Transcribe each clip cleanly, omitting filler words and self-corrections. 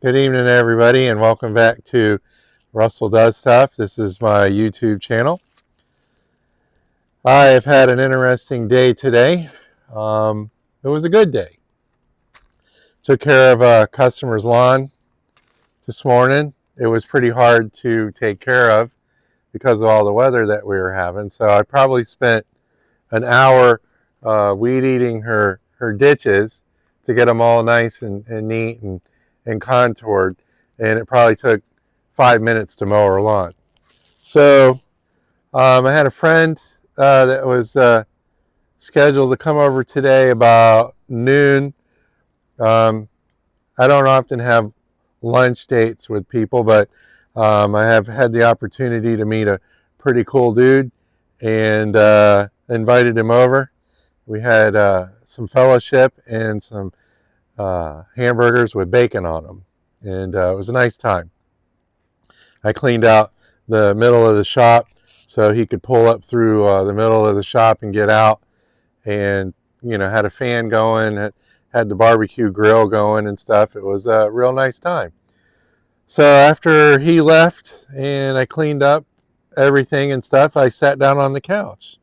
Good evening, everybody, and welcome back to Russell Does Stuff. This is my YouTube channel. I have had an interesting day today. It was a good day. Took care of a customer's lawn this morning. It was pretty hard to take care of because of all the weather that we were having. So I probably spent an hour weed eating her ditches to get them all nice and neat and contoured. And it probably took 5 minutes to mow her lawn. So I had a friend that was scheduled to come over today about noon. I don't often have lunch dates with people, but I have had the opportunity to meet a pretty cool dude and invited him over. We had some fellowship and some hamburgers with bacon on them, and it was a nice time. I cleaned out the middle of the shop so he could pull up through the middle of the shop and get out, and had a fan going, had the barbecue grill going and stuff. It was a real nice time. So after he left and I cleaned up everything and stuff, I sat down on the couch,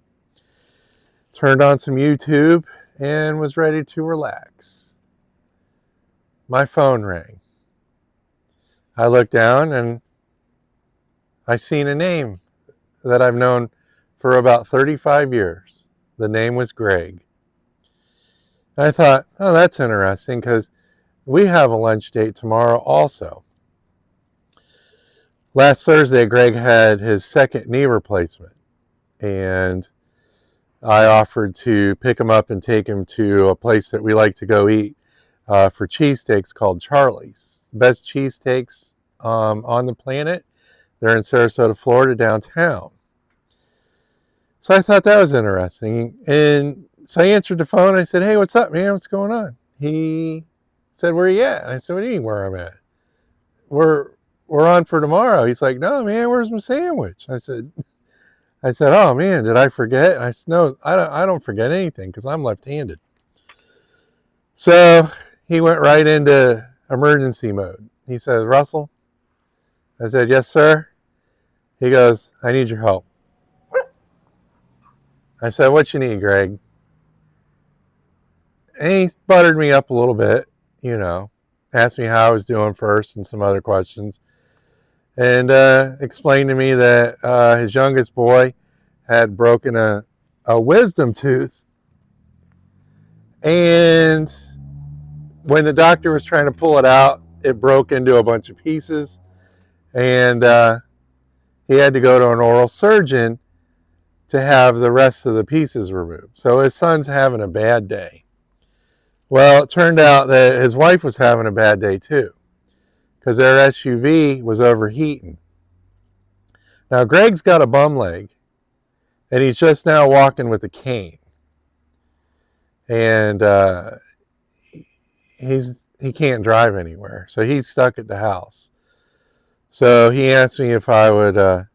turned on some YouTube, and was ready to relax. My phone rang. I looked down and I seen a name that I've known for about 35 years. The name was Greg. And I thought, oh, that's interesting because we have a lunch date tomorrow also. Last Thursday, Greg had his second knee replacement, and I offered to pick him up and take him to a place that we like to go eat for cheesesteaks called Charlie's. Best cheesesteaks on the planet. They're in Sarasota, Florida, downtown. So I thought that was interesting. And so I answered the phone. I said, hey, what's up, man? What's going on? He said, where are you at? And I said, what do you mean where I'm at? We're on for tomorrow. He's like, no, man, where's my sandwich? I said, oh, man, did I forget? And I said, no, I don't forget anything because I'm left-handed. So he went right into emergency mode. He said, Russell? I said, yes, sir. He goes, I need your help. I said, what you need, Greg? And he buttered me up a little bit, asked me how I was doing first and some other questions. And explained to me that his youngest boy had broken a wisdom tooth. And when the doctor was trying to pull it out, it broke into a bunch of pieces. And he had to go to an oral surgeon to have the rest of the pieces removed. So his son's having a bad day. Well, it turned out that his wife was having a bad day too, because their SUV was overheating. Now, Greg's got a bum leg, and he's just now walking with a cane. And he can't drive anywhere, so he's stuck at the house. So he asked me if I would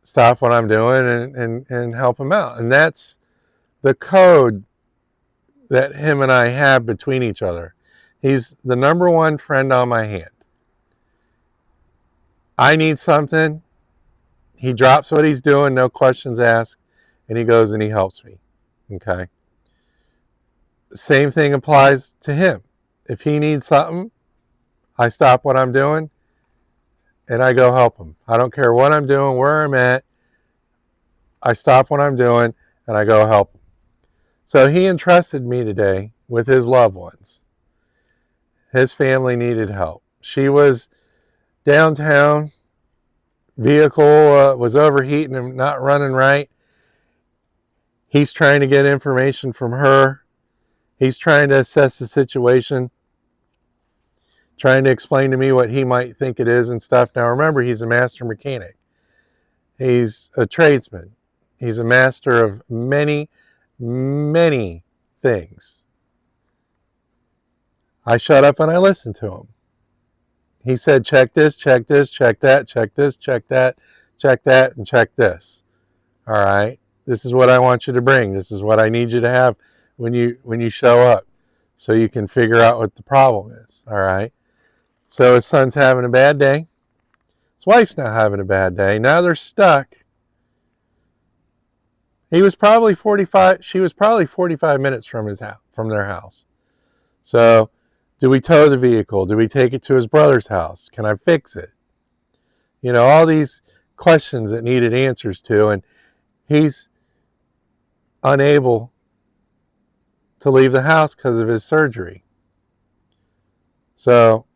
stop what I'm doing and help him out. And that's the code that him and I have between each other. He's the number one friend on my hand. I need something. He drops what he's doing, no questions asked, and he goes and he helps me. Okay. Same thing applies to him. If he needs something, I stop what I'm doing and I go help him. I don't care what I'm doing, where I'm at. I stop what I'm doing and I go help him. So he entrusted me today with his loved ones. His family needed help. She was downtown. Vehicle was overheating and not running right. He's trying to get information from her. He's trying to assess the situation, trying to explain to me what he might think it is and stuff. Now, remember, he's a master mechanic. He's a tradesman. He's a master of many, many things. I shut up and I listened to him. He said, check this, check this, check that, check this, check that, and check this. All right. This is what I want you to bring. This is what I need you to have when you show up so you can figure out what the problem is. All right. So his son's having a bad day. His wife's not having a bad day. Now they're stuck. He was probably 45. She was probably 45 minutes from his house, from their house. So, do we tow the vehicle? Do we take it to his brother's house? Can I fix it? You know, all these questions that needed answers to, and he's unable to leave the house because of his surgery. So,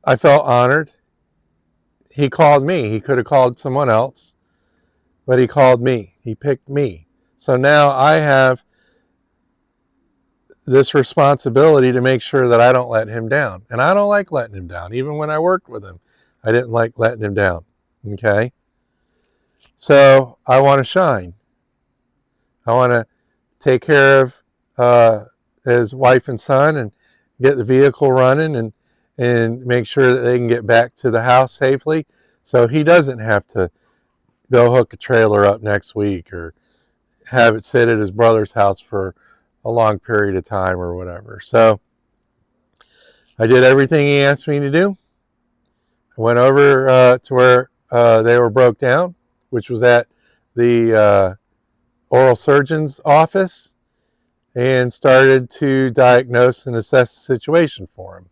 I felt honored. He called me. He could have called someone else, but he called me. He picked me. So now I have this responsibility to make sure that I don't let him down. And I don't like letting him down. Even when I worked with him, I didn't like letting him down. Okay? So I want to shine. I want to take care of his wife and son and get the vehicle running and make sure that they can get back to the house safely so he doesn't have to go hook a trailer up next week or have it sit at his brother's house for a long period of time or whatever. So I did everything he asked me to do. I went over to where they were broke down, which was at the oral surgeon's office, and started to diagnose and assess the situation for him.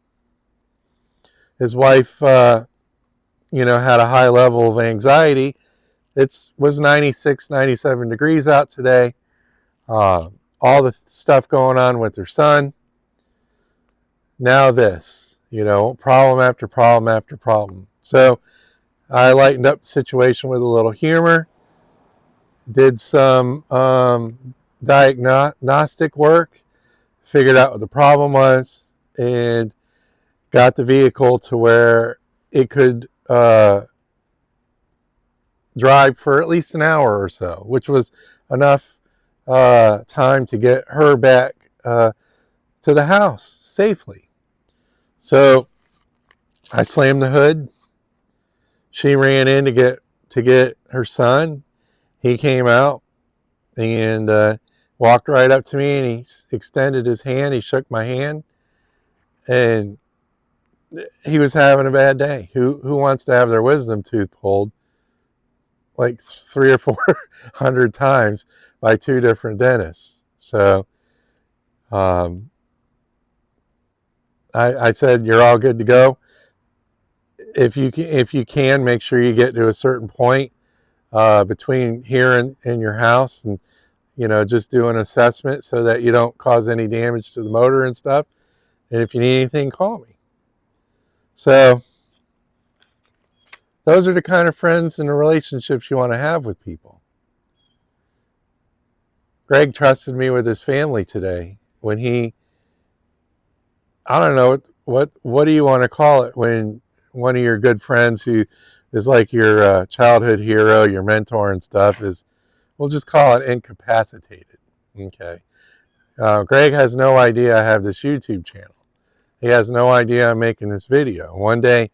His wife, had a high level of anxiety. It was 96, 97 degrees out today. All the stuff going on with their son. Now this, problem after problem after problem. So I lightened up the situation with a little humor. Did some diagnostic work. Figured out what the problem was. And got the vehicle to where it could drive for at least an hour or so, which was enough time to get her back to the house safely. So I slammed the hood. She ran in to get her son. He came out and walked right up to me, and he extended his hand. He shook my hand, and he was having a bad day. Who wants to have their wisdom tooth pulled like 300 or 400 times by two different dentists? So I said, you're all good to go. If you can, make sure you get to a certain point between here and your house, and just do an assessment so that you don't cause any damage to the motor and stuff. And if you need anything, call me. So those are the kind of friends and the relationships you want to have with people. Greg trusted me with his family today when I don't know, what do you want to call it when one of your good friends who is like your childhood hero, your mentor and stuff we'll just call it incapacitated. Okay. Greg has no idea I have this YouTube channel. He has no idea I'm making this video. One day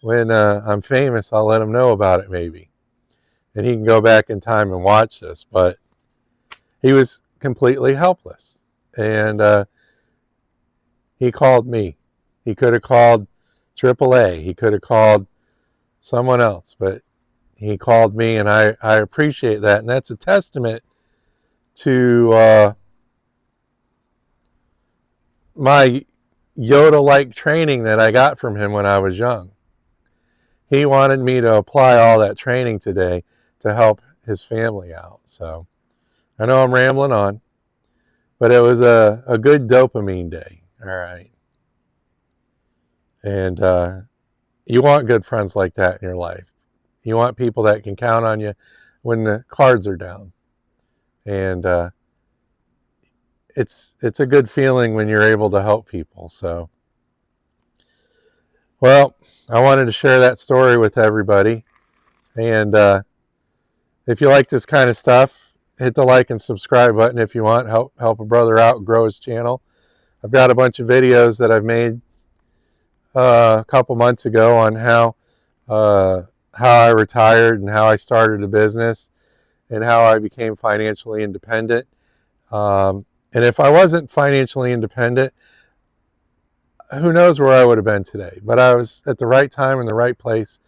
when I'm famous, I'll let him know about it maybe. And he can go back in time and watch this. But he was completely helpless. And he called me. He could have called AAA. He could have called someone else. But he called me, and I appreciate that. And that's a testament to my Yoda-like training that I got from him when I was young. He wanted me to apply all that training today to help his family out. So I know I'm rambling on, but it was a good dopamine day. All right. And you want good friends like that in your life. You want people that can count on you when the cards are down. And it's a good feeling when you're able to help people. So, well, I wanted to share that story with everybody. And if you like this kind of stuff, hit the like and subscribe button if you want. Help a brother out, grow his channel. I've got a bunch of videos that I've made a couple months ago on how I retired and how I started a business and how I became financially independent. And if I wasn't financially independent, who knows where I would have been today. But I was at the right time in the right place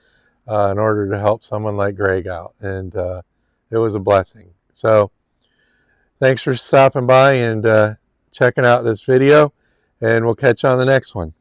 in order to help someone like Greg out. And it was a blessing. So thanks for stopping by and checking out this video. And we'll catch you on the next one.